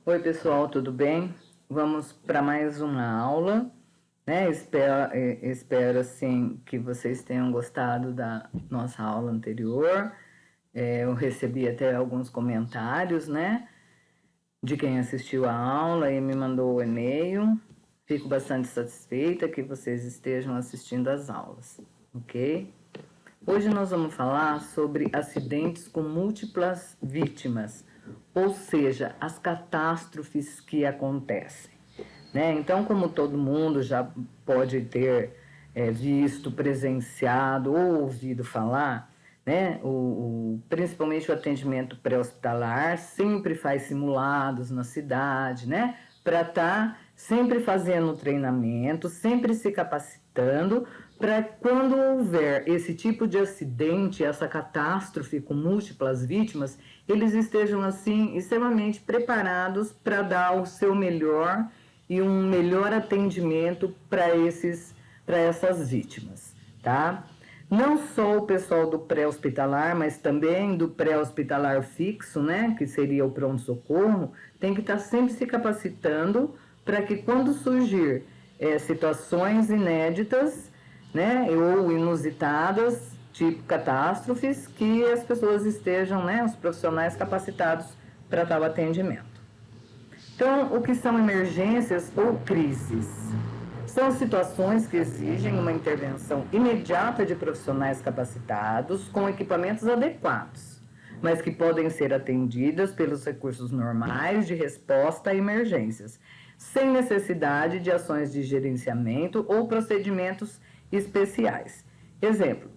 Oi pessoal, tudo bem? Vamos para mais uma aula, né? Espero assim que vocês tenham gostado da nossa aula anterior. Eu recebi até alguns comentários, né? De quem assistiu a aula e me mandou o e-mail. Fico bastante satisfeita que vocês estejam assistindo às aulas, ok? Hoje nós vamos falar sobre acidentes com múltiplas vítimas, ou seja, as catástrofes que acontecem, né? Então, como todo mundo já pode ter visto, presenciado ou ouvido falar, né? Principalmente o atendimento pré-hospitalar sempre faz simulados na cidade, né? Para estar sempre fazendo treinamento, sempre se capacitando, para quando houver esse tipo de acidente, essa catástrofe com múltiplas vítimas, eles estejam assim extremamente preparados para dar o seu melhor e um melhor atendimento para essas vítimas, tá? Não só o pessoal do pré-hospitalar, mas também do pré-hospitalar fixo, né, que seria o pronto-socorro, tem que estar sempre se capacitando para que quando surgir situações inéditas, né, ou inusitadas, tipo catástrofes, que as pessoas estejam, né, os profissionais capacitados para tal atendimento. Então, o que são emergências ou crises? São situações que exigem uma intervenção imediata de profissionais capacitados com equipamentos adequados, mas que podem ser atendidas pelos recursos normais de resposta a emergências, sem necessidade de ações de gerenciamento ou procedimentos especiais. Exemplo,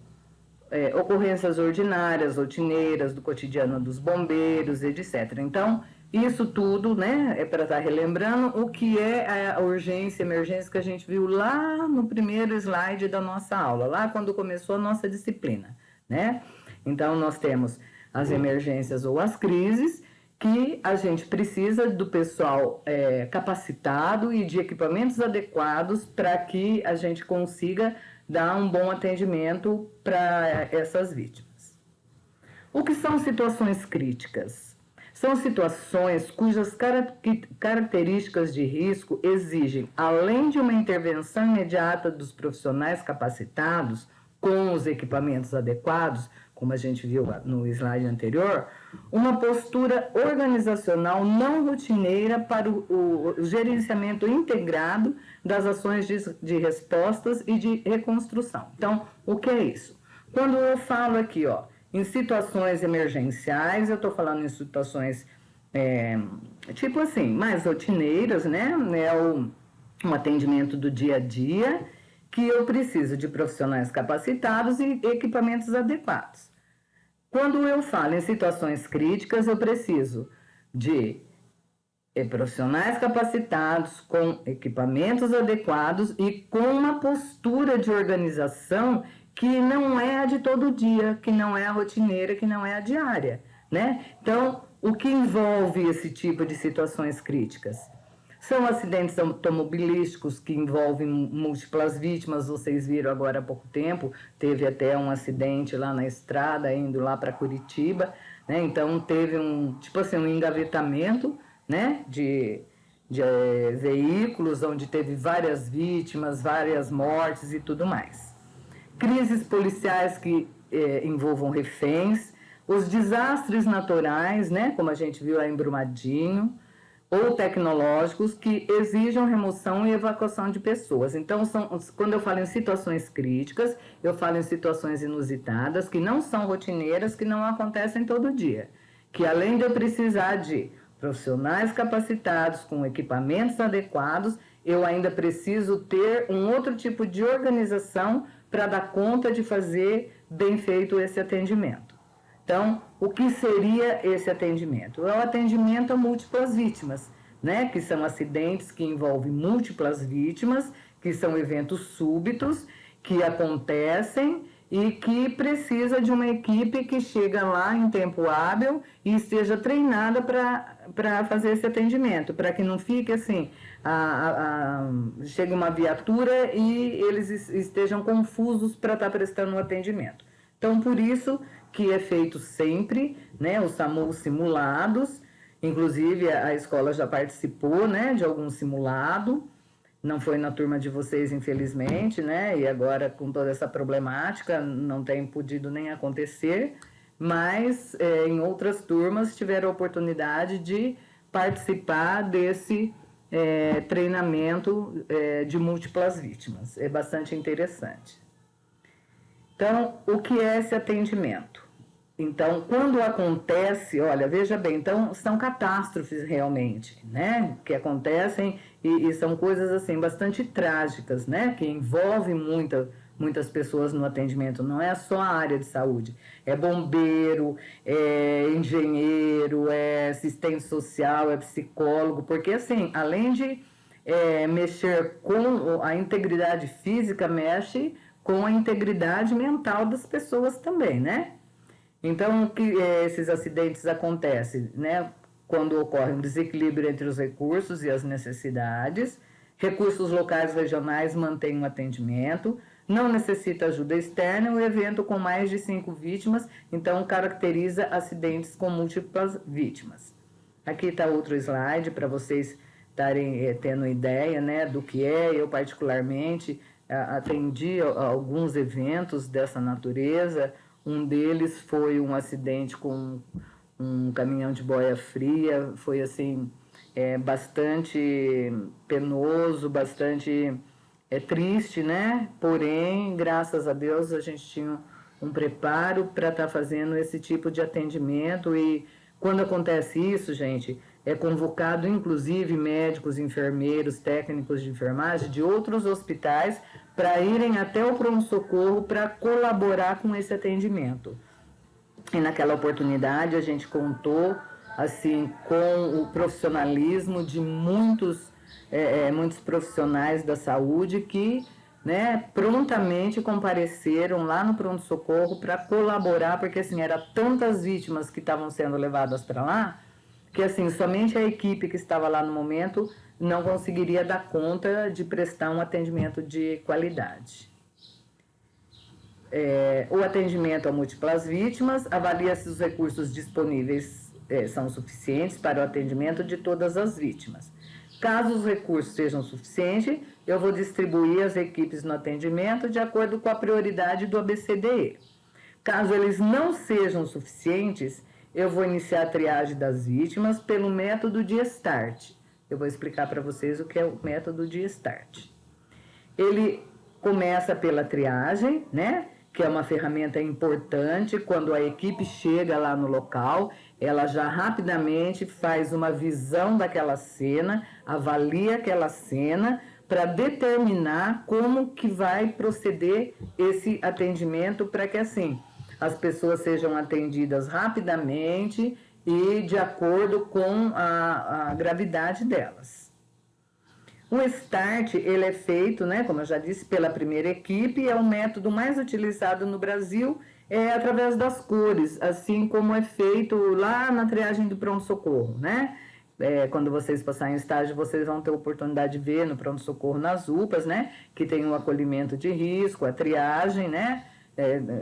ocorrências ordinárias, rotineiras, do cotidiano dos bombeiros, etc. Então, isso tudo, né, é para estar relembrando o que é a urgência, emergência que a gente viu lá no primeiro slide da nossa aula, lá quando começou a nossa disciplina, né? Então, nós temos as emergências ou as crises, que a gente precisa do pessoal capacitado e de equipamentos adequados para que a gente consiga dar um bom atendimento para essas vítimas. O que são situações críticas? São situações cujas características de risco exigem, além de uma intervenção imediata dos profissionais capacitados, com os equipamentos adequados, como a gente viu no slide anterior, uma postura organizacional não rotineira para o gerenciamento integrado das ações de respostas e de reconstrução. Então, o que é isso? Quando eu falo aqui, ó, em situações emergenciais, eu estou falando em situações tipo assim, mais rotineiras, né? Um atendimento do dia a dia, que eu preciso de profissionais capacitados e equipamentos adequados. Quando eu falo em situações críticas, eu preciso de profissionais capacitados, com equipamentos adequados e com uma postura de organização que não é a de todo dia, que não é a rotineira, que não é a diária, né? Então, o que envolve esse tipo de situações críticas? São acidentes automobilísticos que envolvem múltiplas vítimas. Vocês viram agora há pouco tempo, teve até um acidente lá na estrada, indo lá para Curitiba, né? Então, teve tipo assim, um engavetamento, né, de veículos, onde teve várias vítimas, várias mortes e tudo mais. Crises policiais que envolvam reféns, os desastres naturais, né, como a gente viu lá em Brumadinho, ou tecnológicos que exijam remoção e evacuação de pessoas. Então, quando eu falo em situações críticas, eu falo em situações inusitadas, que não são rotineiras, que não acontecem todo dia. Que além de eu precisar de profissionais capacitados, com equipamentos adequados, eu ainda preciso ter um outro tipo de organização para dar conta de fazer bem feito esse atendimento. Então, o que seria esse atendimento? É o atendimento a múltiplas vítimas, né? Que são acidentes que envolvem múltiplas vítimas, que são eventos súbitos, que acontecem e que precisa de uma equipe que chega lá em tempo hábil e esteja treinada para fazer esse atendimento, para que não fique assim, chega uma viatura e eles estejam confusos para estar prestando um atendimento. Então, por isso que é feito sempre, né, os SAMU simulados, Inclusive, a escola já participou, né, de algum simulado, não foi na turma de vocês, infelizmente, né, e agora com toda essa problemática não tem podido nem acontecer, mas em outras turmas tiveram a oportunidade de participar desse treinamento de múltiplas vítimas. É bastante interessante. Então, o que é esse atendimento? Então, quando acontece, olha, veja bem, então são catástrofes realmente, né? Que acontecem e são coisas assim bastante trágicas, né? Que envolvem muitas pessoas no atendimento. Não é só a área de saúde, é bombeiro, é engenheiro, é assistente social, é psicólogo, porque assim, além de mexer com a integridade física, mexe com a integridade mental das pessoas também, né? Então, que esses acidentes acontecem, né? Quando ocorre um desequilíbrio entre os recursos e as necessidades, recursos locais e regionais mantêm o atendimento, não necessita ajuda externa, o evento com mais de 5 vítimas, então caracteriza acidentes com múltiplas vítimas. Aqui está outro slide para vocês estarem tendo ideia, né, do que é. Eu particularmente atendi a alguns eventos dessa natureza. Um deles foi um acidente com um caminhão de boia fria, foi assim, bastante penoso, bastante triste, né? Porém, graças a Deus, a gente tinha um preparo para estar fazendo esse tipo de atendimento e quando acontece isso, gente, é convocado inclusive médicos, enfermeiros, técnicos de enfermagem de outros hospitais para irem até o pronto-socorro para colaborar com esse atendimento. E naquela oportunidade a gente contou assim com o profissionalismo de muitos profissionais da saúde que, né, prontamente compareceram lá no pronto-socorro para colaborar, porque assim, eram tantas vítimas que estavam sendo levadas para lá, que assim, somente a equipe que estava lá no momento não conseguiria dar conta de prestar um atendimento de qualidade. O atendimento a múltiplas vítimas, avalia se os recursos disponíveis são suficientes para o atendimento de todas as vítimas. Caso os recursos sejam suficientes, eu vou distribuir as equipes no atendimento de acordo com a prioridade do ABCDE. Caso eles não sejam suficientes, eu vou iniciar a triagem das vítimas pelo método de START. Eu vou explicar para vocês o que é o método de START. Ele começa pela triagem, né? Que é uma ferramenta importante. Quando a equipe chega lá no local, ela já rapidamente faz uma visão daquela cena, avalia aquela cena para determinar como que vai proceder esse atendimento para que assim as pessoas sejam atendidas rapidamente e de acordo com a gravidade delas. O START, ele é feito, né, como eu já disse, pela primeira equipe, é o método mais utilizado no Brasil, através das cores, assim como é feito lá na triagem do pronto-socorro, né? Quando vocês passarem em estágio, vocês vão ter oportunidade de ver no pronto-socorro nas UPAs, né? Que tem o acolhimento de risco, a triagem, né?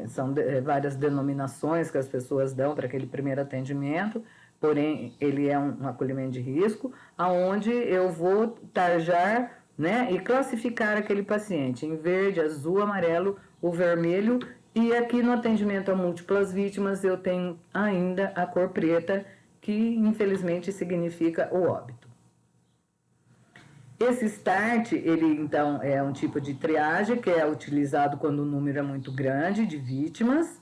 São várias denominações que as pessoas dão para aquele primeiro atendimento, porém ele é um acolhimento de risco, aonde eu vou tarjar, né, e classificar aquele paciente em verde, azul, amarelo, o vermelho, e aqui no atendimento a múltiplas vítimas eu tenho ainda a cor preta, que infelizmente significa o óbito. Esse START, ele então é um tipo de triagem que é utilizado quando o número é muito grande de vítimas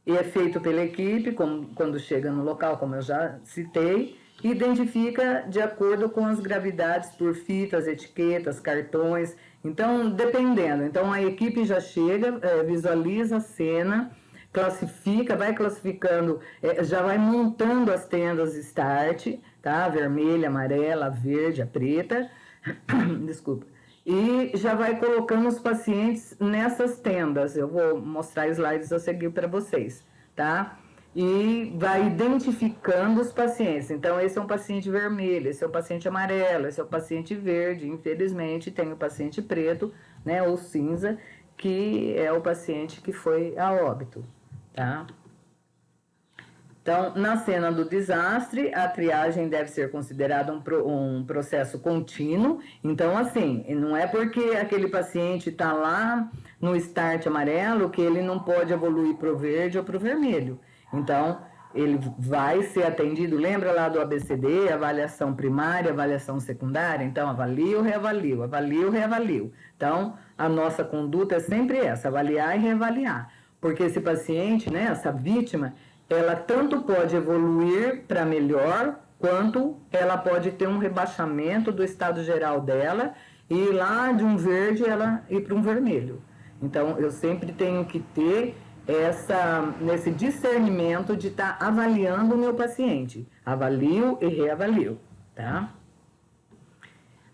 e é feito pela equipe, quando chega no local, como eu já citei, e identifica de acordo com as gravidades por fitas, etiquetas, cartões. Então, dependendo. Então, a equipe já chega, visualiza a cena, classifica, vai classificando, já vai montando as tendas START, tá? A vermelha, a amarela, a verde, a preta. Desculpa. E já vai colocando os pacientes nessas tendas. Eu vou mostrar slides a seguir para vocês, tá? E vai identificando os pacientes. Então, esse é um paciente vermelho, esse é um paciente amarelo, esse é o paciente verde. Infelizmente, tem o paciente preto, né, ou cinza, que é o paciente que foi a óbito, tá? Então, na cena do desastre, a triagem deve ser considerada um processo contínuo. Então, assim, não é porque aquele paciente está lá no start amarelo que ele não pode evoluir para o verde ou para o vermelho. Então, ele vai ser atendido, lembra lá do ABCD, avaliação primária, avaliação secundária? Então, avalio, reavalio, avalio, reavalio. Então, a nossa conduta é sempre essa, avaliar e reavaliar. Porque esse paciente, né, essa vítima, ela tanto pode evoluir para melhor, quanto ela pode ter um rebaixamento do estado geral dela e ir lá de um verde ela ir para um vermelho. Então, eu sempre tenho que ter nesse discernimento de estar avaliando o meu paciente. Avalio e reavalio, tá?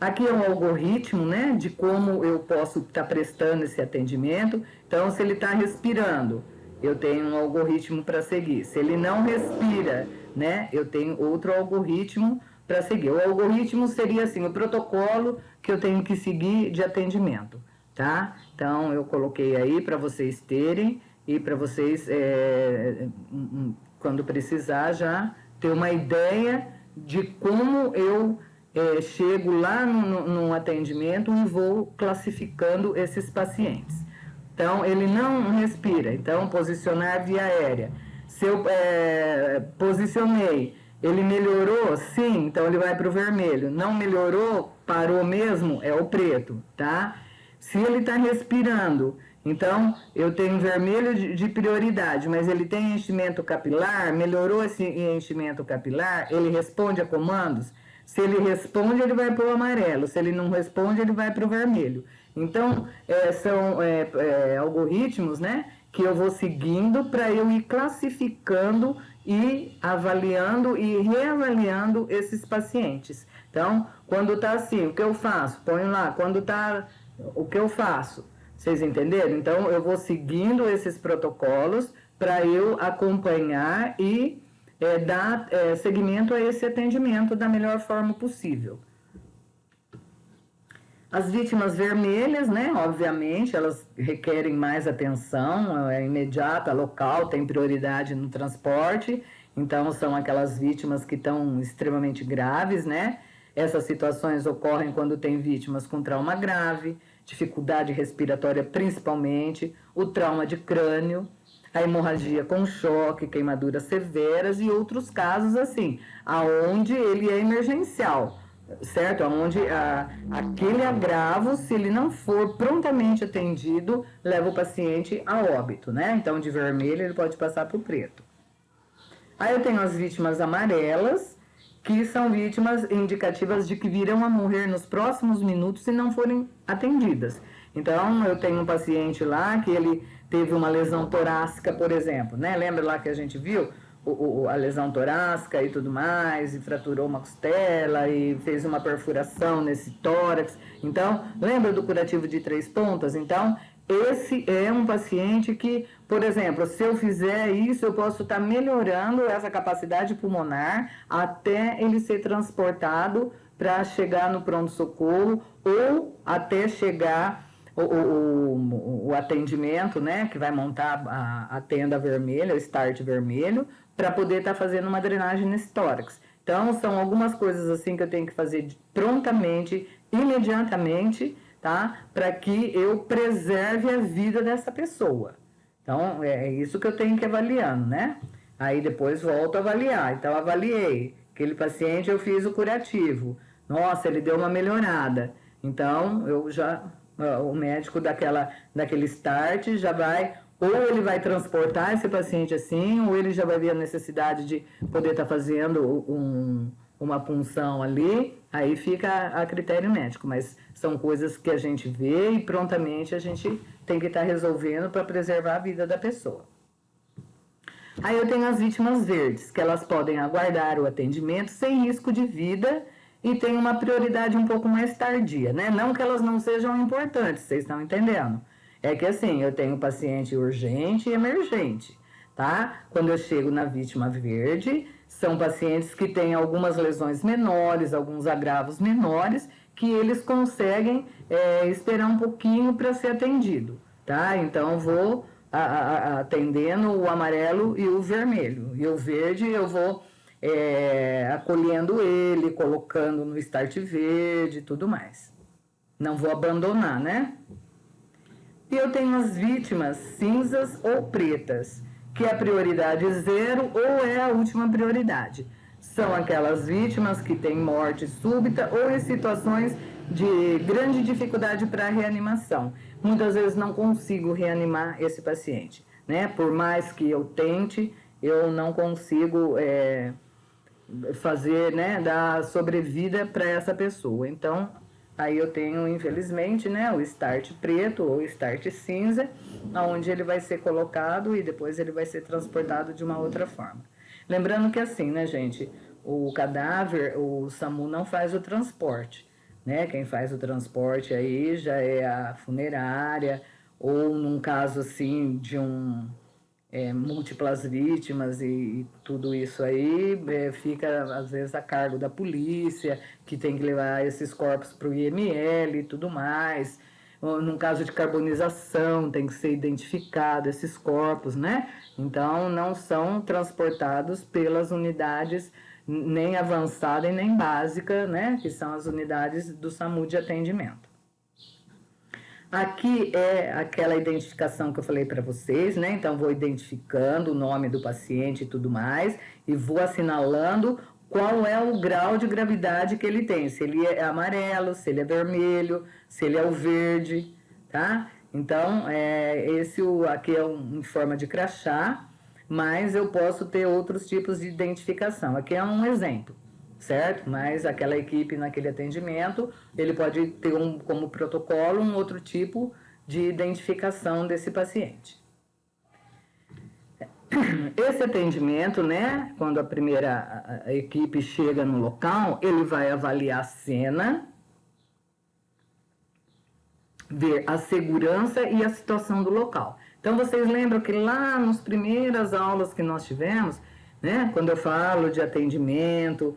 Aqui é um algoritmo, né, de como eu posso estar prestando esse atendimento. Então, se ele está respirando, eu tenho um algoritmo para seguir. Se ele não respira, né, eu tenho outro algoritmo para seguir. O algoritmo seria assim, o protocolo que eu tenho que seguir de atendimento, tá? Então, eu coloquei aí para vocês terem e para vocês, quando precisar, já ter uma ideia de como eu chego lá no atendimento e vou classificando esses pacientes. Então, ele não respira, então posicionar via aérea. Se eu posicionei, ele melhorou? Sim, então ele vai para o vermelho. Não melhorou, parou mesmo, é o preto, tá? Se ele está respirando, então eu tenho vermelho de prioridade, mas ele tem enchimento capilar, melhorou esse enchimento capilar, ele responde a comandos? Se ele responde, ele vai para o amarelo. Se ele não responde, ele vai para o vermelho. Então, são algoritmos, né, que eu vou seguindo para eu ir classificando e avaliando e reavaliando esses pacientes. Então, quando está assim, o que eu faço? Ponho lá, quando está, o que eu faço? Vocês entenderam? Então, eu vou seguindo esses protocolos para eu acompanhar e dar seguimento a esse atendimento da melhor forma possível. As vítimas vermelhas, né, obviamente, elas requerem mais atenção, é imediata, local, tem prioridade no transporte, então são aquelas vítimas que estão extremamente graves, né? Essas situações ocorrem quando tem vítimas com trauma grave, dificuldade respiratória principalmente, o trauma de crânio, a hemorragia com choque, queimaduras severas e outros casos assim, aonde ele é emergencial, certo? Onde aquele agravo, se ele não for prontamente atendido, leva o paciente a óbito, né? Então, de vermelho, ele pode passar para o preto. Aí eu tenho as vítimas amarelas, que são vítimas indicativas de que virão a morrer nos próximos minutos se não forem atendidas. Então, eu tenho um paciente lá que ele teve uma lesão torácica, por exemplo, né? Lembra lá que a gente viu? A lesão torácica e tudo mais, e fraturou uma costela e fez uma perfuração nesse tórax. Então, lembra do curativo de 3 pontas? Então, esse é um paciente que, por exemplo, se eu fizer isso, eu posso estar melhorando essa capacidade pulmonar até ele ser transportado para chegar no pronto-socorro ou até chegar o atendimento, né, que vai montar a tenda vermelha, o start vermelho, para poder estar fazendo uma drenagem nesse tórax. Então, são algumas coisas assim que eu tenho que fazer prontamente, imediatamente, tá? Para que eu preserve a vida dessa pessoa. Então, é isso que eu tenho que ir avaliando, né? Aí depois volto a avaliar. Então, avaliei. Aquele paciente eu fiz o curativo. Nossa, ele deu uma melhorada. Então, o médico daquele start já vai, ou ele vai transportar esse paciente assim, ou ele já vai ver a necessidade de poder estar fazendo uma punção ali, aí fica a critério médico, mas são coisas que a gente vê e prontamente a gente tem que estar resolvendo para preservar a vida da pessoa. Aí eu tenho as vítimas verdes, que elas podem aguardar o atendimento sem risco de vida e tem uma prioridade um pouco mais tardia, né? Não que elas não sejam importantes, vocês estão entendendo? É que assim, eu tenho paciente urgente e emergente, tá? Quando eu chego na vítima verde, são pacientes que têm algumas lesões menores, alguns agravos menores, que eles conseguem esperar um pouquinho para ser atendido, tá? Então, vou atendendo o amarelo e o vermelho. E o verde eu vou acolhendo ele, colocando no start verde e tudo mais. Não vou abandonar, né? E eu tenho as vítimas cinzas ou pretas, que é a prioridade 0 ou é a última prioridade. São aquelas vítimas que têm morte súbita ou em situações de grande dificuldade para a reanimação. Muitas vezes não consigo reanimar esse paciente, né? Por mais que eu tente, eu não consigo fazer, né, dar sobrevida para essa pessoa. Então, aí eu tenho, infelizmente, né, o start preto ou start cinza, onde ele vai ser colocado e depois ele vai ser transportado de uma outra forma. Lembrando que assim, né, gente, o cadáver, o SAMU não faz o transporte, né? Quem faz o transporte aí já é a funerária, ou num caso assim de múltiplas vítimas e tudo isso aí fica às vezes a cargo da polícia, que tem que levar esses corpos para o IML e tudo mais. Num caso de carbonização, tem que ser identificado esses corpos, né? Então, não são transportados pelas unidades nem avançada e nem básica, né? Que são as unidades do SAMU de atendimento. Aqui é aquela identificação que eu falei para vocês, né? Então, vou identificando o nome do paciente e tudo mais, e vou assinalando qual é o grau de gravidade que ele tem, se ele é amarelo, se ele é vermelho, se ele é o verde, tá? Então, aqui é em forma de crachá, mas eu posso ter outros tipos de identificação. Aqui é um exemplo, certo? Mas aquela equipe naquele atendimento, ele pode ter como protocolo um outro tipo de identificação desse paciente. Esse atendimento, né, quando a equipe chega no local, ele vai avaliar a cena, ver a segurança e a situação do local. Então, vocês lembram que lá nas primeiras aulas que nós tivemos, né, quando eu falo de atendimento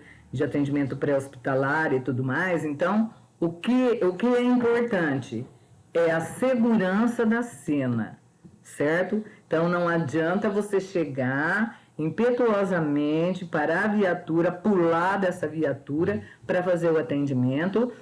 pré-hospitalar e tudo mais, então, o que é importante é a segurança da cena, certo? Então, não adianta você chegar impetuosamente, parar a viatura, pular dessa viatura para fazer o atendimento,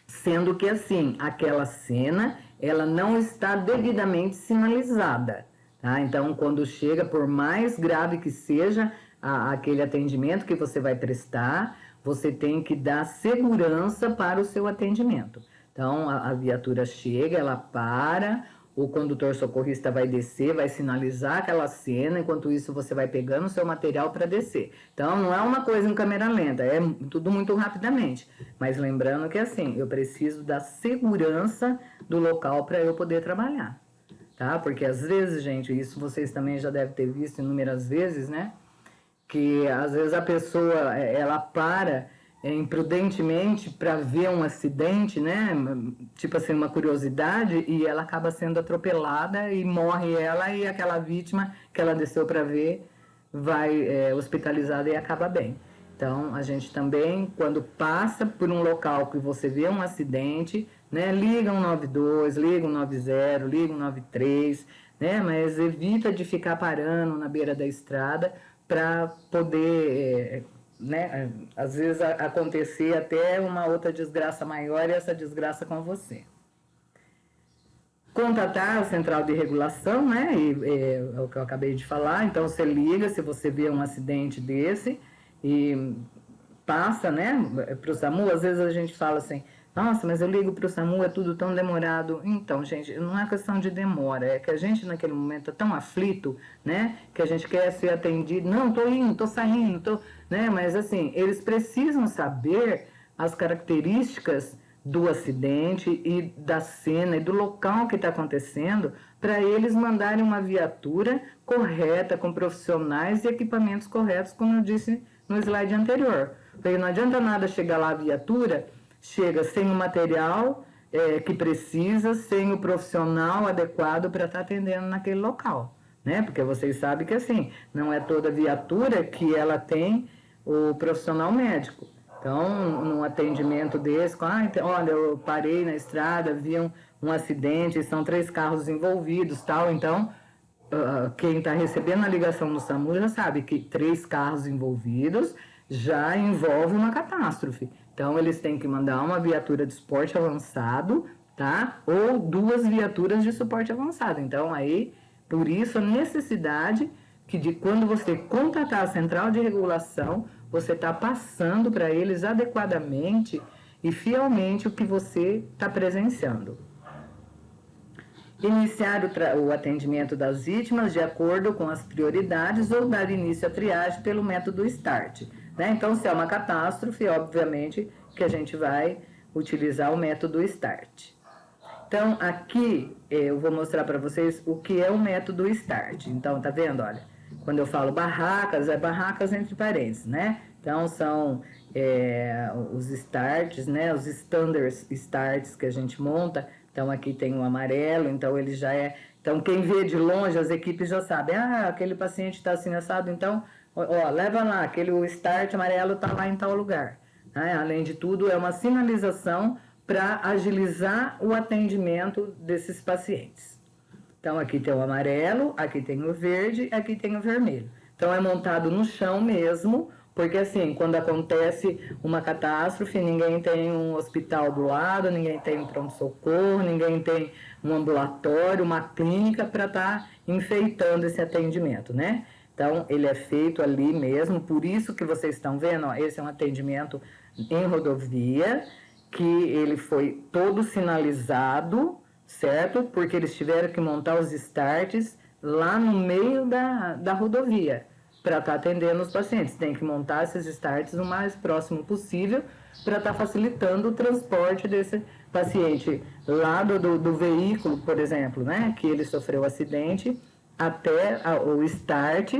sendo que, assim, aquela cena, ela não está devidamente sinalizada, tá? Então, quando chega, por mais grave que seja aquele atendimento que você vai prestar, você tem que dar segurança para o seu atendimento. Então, a viatura chega, ela para, o condutor socorrista vai descer, vai sinalizar aquela cena, enquanto isso você vai pegando o seu material para descer. Então, não é uma coisa em câmera lenta, é tudo muito rapidamente. Mas lembrando que, assim, eu preciso da segurança do local para eu poder trabalhar, tá? Porque às vezes, gente, isso vocês também já devem ter visto inúmeras vezes, né? Que às vezes a pessoa, ela para imprudentemente para ver um acidente, né? Tipo assim, uma curiosidade, e ela acaba sendo atropelada e morre ela, e aquela vítima que ela desceu para ver vai hospitalizada e acaba bem. Então, a gente também, quando passa por um local que você vê um acidente, né? Liga 192, liga 190, liga 193, né? Mas evita de ficar parando na beira da estrada para poder né, às vezes acontecer até uma outra desgraça maior, e essa desgraça com você. Contatar a central de regulação, né, é o que eu acabei de falar. Então, você liga se você vê um acidente desse e passa, né, para o SAMU. Às vezes a gente fala assim, nossa, mas eu ligo para o SAMU, é tudo tão demorado. Então, gente, não é questão de demora, é que a gente naquele momento é tão aflito, né, que a gente quer ser atendido. Não, tô indo, tô saindo, né, mas assim, eles precisam saber as características do acidente e da cena e do local que está acontecendo, para eles mandarem uma viatura correta, com profissionais e equipamentos corretos, como eu disse no slide anterior. Porque não adianta nada chegar lá a viatura, chega sem o material que precisa, sem o profissional adequado para estar atendendo naquele local, né? Porque vocês sabem que, assim, não é toda viatura que ela tem o profissional médico. Então, num atendimento desse, olha, eu parei na estrada, vi um acidente, são 3 carros envolvidos, tal, então quem está recebendo a ligação no SAMU já sabe que 3 carros envolvidos já envolve uma catástrofe. Então, eles têm que mandar uma viatura de suporte avançado, tá? Ou 2 viaturas de suporte avançado. Então, aí, por isso, a necessidade que de quando você contatar a central de regulação, você está passando para eles adequadamente e fielmente o que você está presenciando. Iniciar o atendimento das vítimas de acordo com as prioridades ou dar início à triagem pelo método START. Né? Então, se é uma catástrofe, obviamente que a gente vai utilizar o método START. Então, aqui eu vou mostrar para vocês o que é o método START. Então, tá vendo? Olha, quando eu falo barracas, é barracas entre parênteses, né? Então, são os starts, né? Os standard starts que a gente monta. Então, aqui tem o amarelo, então ele já é... Então, quem vê de longe, as equipes já sabem. Ah, aquele paciente está assim assado, então, ó, leva lá, aquele start amarelo está lá em tal lugar. Né? Além de tudo, é uma sinalização para agilizar o atendimento desses pacientes. Então, aqui tem o amarelo, aqui tem o verde, aqui tem o vermelho. Então, é montado no chão mesmo, porque assim, quando acontece uma catástrofe, ninguém tem um hospital do lado, ninguém tem um pronto-socorro, ninguém tem um ambulatório, uma clínica para estar enfeitando esse atendimento, né? Então, ele é feito ali mesmo, por isso que vocês estão vendo, ó, esse é um atendimento em rodovia, que ele foi todo sinalizado, certo? Porque eles tiveram que montar os starts lá no meio da rodovia para estar atendendo os pacientes. Tem que montar esses starts o mais próximo possível para estar facilitando o transporte desse paciente lá do veículo, por exemplo, né? Que ele sofreu acidente, até o start,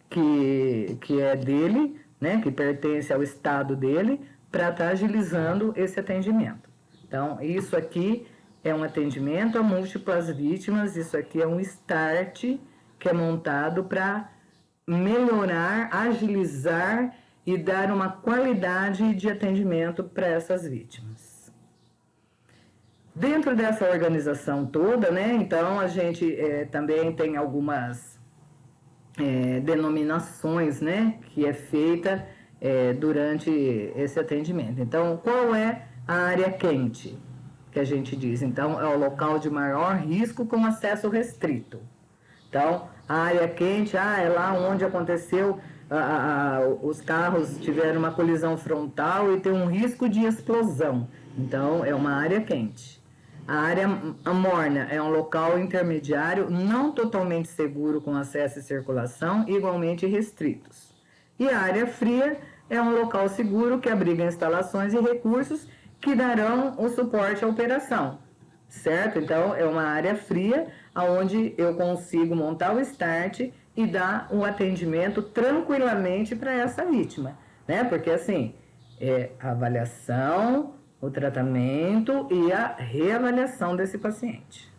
que é dele, né? Que pertence ao estado dele, para estar agilizando esse atendimento. Então, isso aqui é um atendimento a múltiplas vítimas, isso aqui é um start que é montado para melhorar, agilizar e dar uma qualidade de atendimento para essas vítimas. Dentro dessa organização toda, né, então a gente também tem algumas denominações, né, que é feita durante esse atendimento. Então, qual é a área quente que a gente diz? Então, é o local de maior risco com acesso restrito. Então, a área quente, é lá onde aconteceu, os carros tiveram uma colisão frontal e tem um risco de explosão. Então, é uma área quente. A área morna é um local intermediário não totalmente seguro com acesso e circulação, igualmente restritos. E a área fria é um local seguro que abriga instalações e recursos que darão o suporte à operação, certo? Então, é uma área fria, onde eu consigo montar o start e dar um atendimento tranquilamente para essa vítima, né? Porque, assim, a avaliação, o tratamento e a reavaliação desse paciente.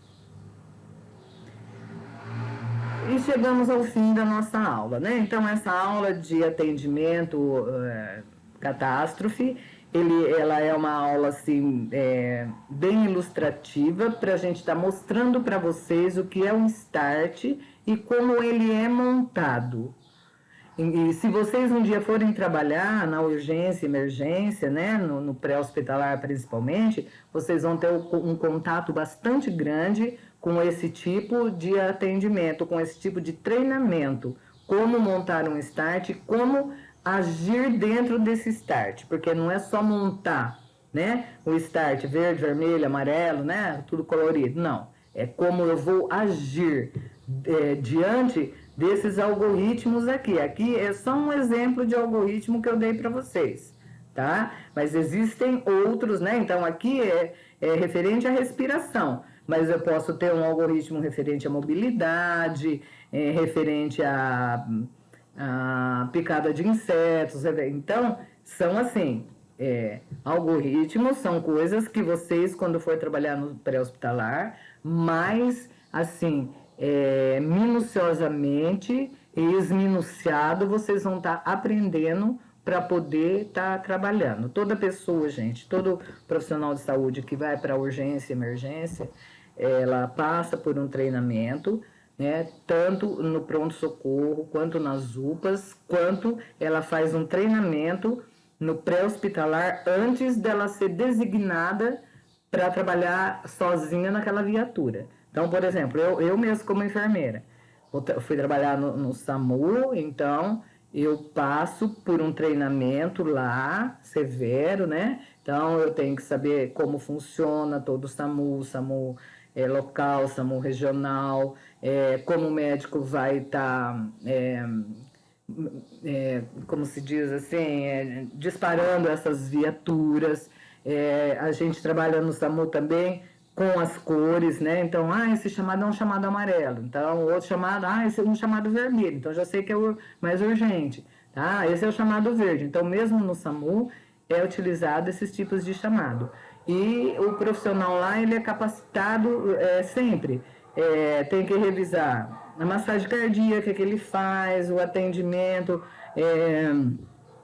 E chegamos ao fim da nossa aula, né? Então, essa aula de atendimento catástrofe, ela é uma aula, assim, bem ilustrativa para a gente estar mostrando para vocês o que é um start e como ele é montado. E se vocês um dia forem trabalhar na urgência, emergência, né, no pré-hospitalar principalmente, vocês vão ter um contato bastante grande com esse tipo de atendimento, com esse tipo de treinamento, como montar um start, como agir dentro desse start, porque não é só montar, né, o start verde, vermelho, amarelo, né, tudo colorido, não. É como eu vou agir diante desses algoritmos aqui. Aqui é só um exemplo de algoritmo que eu dei para vocês, tá? Mas existem outros, né? Então, aqui é referente à respiração, mas eu posso ter um algoritmo referente à mobilidade, referente à picada de insetos. Então, são assim, algoritmos são coisas que vocês, quando for trabalhar no pré-hospitalar, mais, assim, minuciosamente e esminuciado, vocês vão estar aprendendo para poder estar trabalhando. Toda pessoa, gente, todo profissional de saúde que vai para urgência, emergência, ela passa por um treinamento né? Tanto no pronto-socorro, quanto nas UPAs, quanto ela faz um treinamento no pré-hospitalar antes dela ser designada para trabalhar sozinha naquela viatura. Então, por exemplo, eu mesmo como enfermeira, fui trabalhar no SAMU, então eu passo por um treinamento lá, severo, né? Então eu tenho que saber como funciona todo o SAMU local, SAMU regional, como o médico vai estar, como se diz assim, disparando essas viaturas. A gente trabalha no SAMU também com as cores, né? Então, esse chamado é um chamado amarelo. Então, o outro chamado, esse é um chamado vermelho. Então, já sei que é o mais urgente. Tá? Esse é o chamado verde. Então, mesmo no SAMU, é utilizado esses tipos de chamado. E o profissional lá, ele é capacitado sempre. Tem que revisar a massagem cardíaca que ele faz, o atendimento,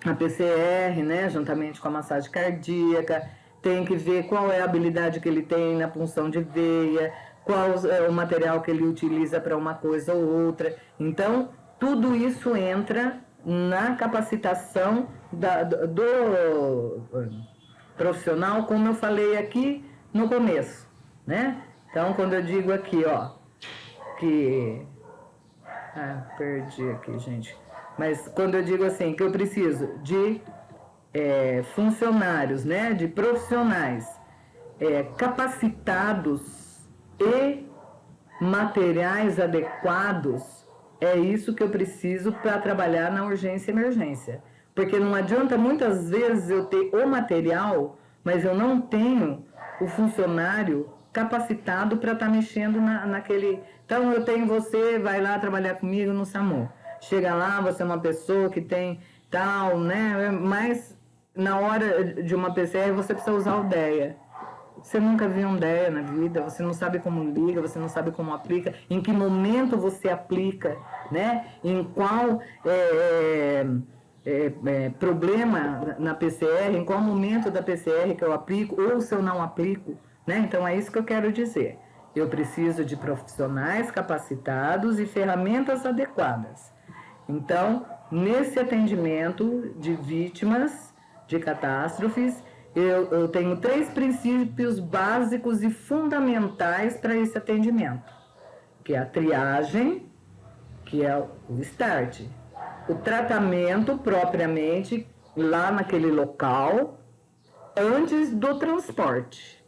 a PCR, né, juntamente com a massagem cardíaca, tem que ver qual é a habilidade que ele tem na punção de veia, qual é o material que ele utiliza para uma coisa ou outra. Então, tudo isso entra na capacitação do profissional, como eu falei aqui no começo, né? Então, quando eu digo aqui, ó, que... perdi aqui, gente. Mas quando eu digo assim, que eu preciso de funcionários, né, de profissionais capacitados e materiais adequados, é isso que eu preciso para trabalhar na urgência e emergência. Porque não adianta muitas vezes eu ter o material, mas eu não tenho o funcionário capacitado para estar mexendo naquele... Então eu tenho você, vai lá trabalhar comigo no SAMU. Chega lá, você é uma pessoa que tem tal, né? Mas na hora de uma PCR você precisa usar o DEA. Você nunca viu um DEA na vida, você não sabe como liga, você não sabe como aplica, em que momento você aplica, né? Em qual problema na PCR, em qual momento da PCR que eu aplico ou se eu não aplico, né? Então é isso que eu quero dizer. Eu preciso de profissionais capacitados e ferramentas adequadas. Então, nesse atendimento de vítimas de catástrofes, eu tenho 3 princípios básicos e fundamentais para esse atendimento, que é a triagem, que é o start, o tratamento propriamente lá naquele local, antes do transporte.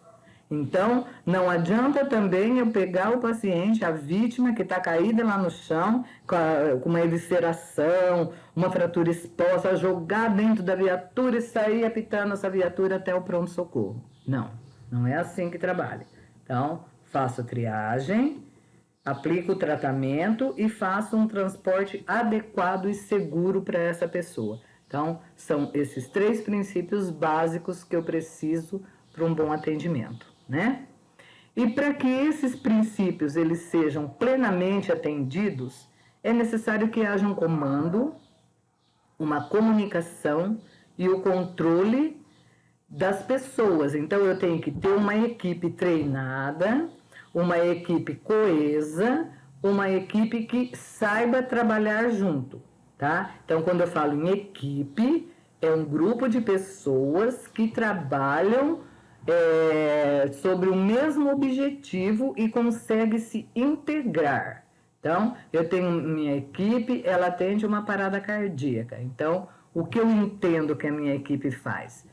Então, não adianta também eu pegar o paciente, a vítima que está caída lá no chão, com uma evisceração, uma fratura exposta, jogar dentro da viatura e sair apitando essa viatura até o pronto-socorro. Não, não é assim que trabalha. Então, faço a triagem, aplico o tratamento e faço um transporte adequado e seguro para essa pessoa. Então, são esses 3 princípios básicos que eu preciso para um bom atendimento, né? E para que esses princípios eles sejam plenamente atendidos, é necessário que haja um comando, uma comunicação e o controle das pessoas. Então, eu tenho que ter uma equipe treinada, uma equipe coesa, uma equipe que saiba trabalhar junto, tá? Então, quando eu falo em equipe, é um grupo de pessoas que trabalham sobre o mesmo objetivo e consegue se integrar. Então, eu tenho minha equipe, ela atende uma parada cardíaca. Então, o que eu entendo que a minha equipe faz?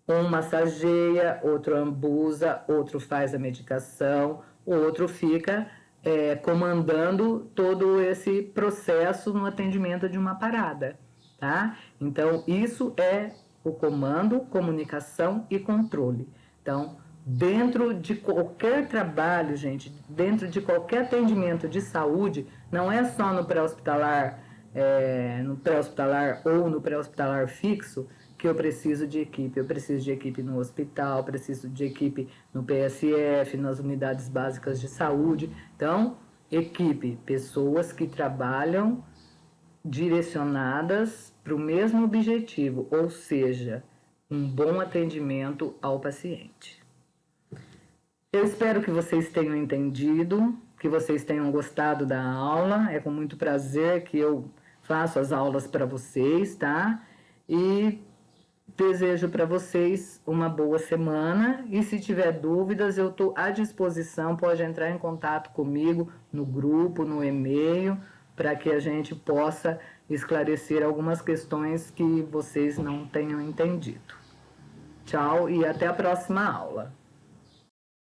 Um massageia, outro ambusa, outro faz a medicação, o outro fica comandando todo esse processo no atendimento de uma parada, tá? Então, isso é o comando, comunicação e controle. Então, dentro de qualquer trabalho, gente, dentro de qualquer atendimento de saúde, não é só no pré-hospitalar, ou no pré-hospitalar fixo, que eu preciso de equipe. Eu preciso de equipe no hospital, preciso de equipe no PSF, nas unidades básicas de saúde. Então, equipe, pessoas que trabalham direcionadas para o mesmo objetivo, ou seja, um bom atendimento ao paciente. Eu espero que vocês tenham entendido. que vocês tenham gostado da aula. É com muito prazer que eu faço as aulas para vocês, tá? E desejo para vocês uma boa semana. E se tiver dúvidas, eu estou à disposição. Pode entrar em contato comigo no grupo, no e-mail, para que a gente possa esclarecer algumas questões que vocês não tenham entendido. Tchau e até a próxima aula.